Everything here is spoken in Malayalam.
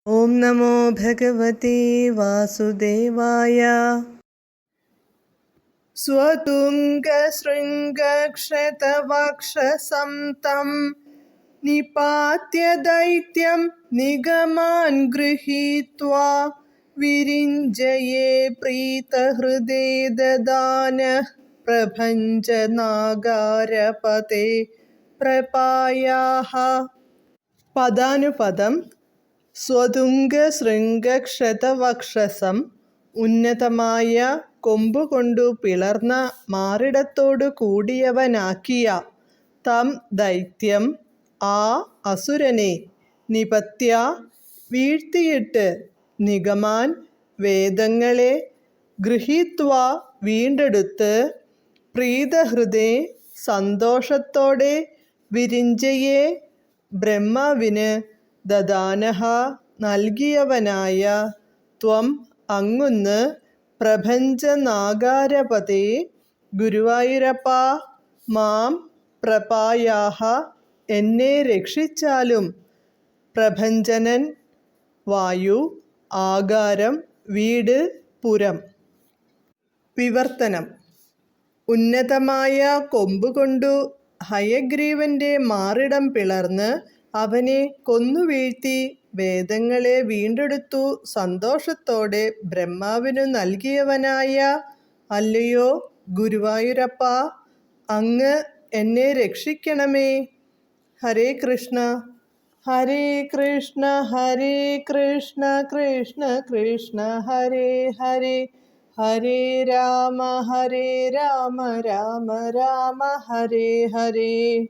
ഓം നമോ ഭഗവതേ വാസുദേവായ. സ്വതുംഗശൃംഗക്ഷതവക്ഷസം തം നിപാത്യ ദൈത്യം നിഗമാൻ ഗൃഹീത്വാ വിരിഞ്ജയേ പ്രീതഹൃദേ ദദാനഃ പ്രഭഞ്ജനാഗാരപതേ പ്രപായാഃ. പദാനുപദം. സ്വതുംഗശൃംഗക്ഷതവക്ഷസം, ഉന്നതമായ കൊമ്പുകൊണ്ടു പിളർന്ന മാറിടത്തോടു കൂടിയവനാക്കിയ, തം ദൈത്യം, ആ അസുരനെ, നിപത്യ വീഴ്ത്തിയിട്ട്, നിഗമാൻ വേദങ്ങളെ, ഗൃഹീത്വാ വീണ്ടെടുത്ത്, പ്രീതഹൃദേ സന്തോഷത്തോടെ, വിരിഞ്ജയേ ബ്രഹ്മാവിന്, ദദാനഃ നൽകിയവനായ, ത്വം അങ്ങുന്ന്, പ്രഭഞ്ജനാഗാരപതേ ഗുരുവായൂരപ്പാ, മാം പ്രപായാഃ എന്നെ രക്ഷിച്ചാലും. പ്രഭഞ്ജനൻ വായു, ആഗാരം വീട്, പുരം. വിവർത്തനം. ഉന്നതമായ കൊമ്പുകൊണ്ടു ഹയഗ്രീവന്റെ മാറിടം പിളർന്ന് അവനെ കൊന്നുവീഴ്ത്തി വേദങ്ങളെ വീണ്ടെടുത്തു സന്തോഷത്തോടെ ബ്രഹ്മാവിനു നൽകിയവനായ, അല്ലയോ ഗുരുവായൂരപ്പാ, അങ്ങ് എന്നെ രക്ഷിക്കണമേ. ഹരേ കൃഷ്ണ ഹരേ കൃഷ്ണ ഹരേ കൃഷ്ണ കൃഷ്ണ കൃഷ്ണ ഹരേ ഹരേ, ഹരേ രാമ രാമ രാമ ഹരേ ഹരേ.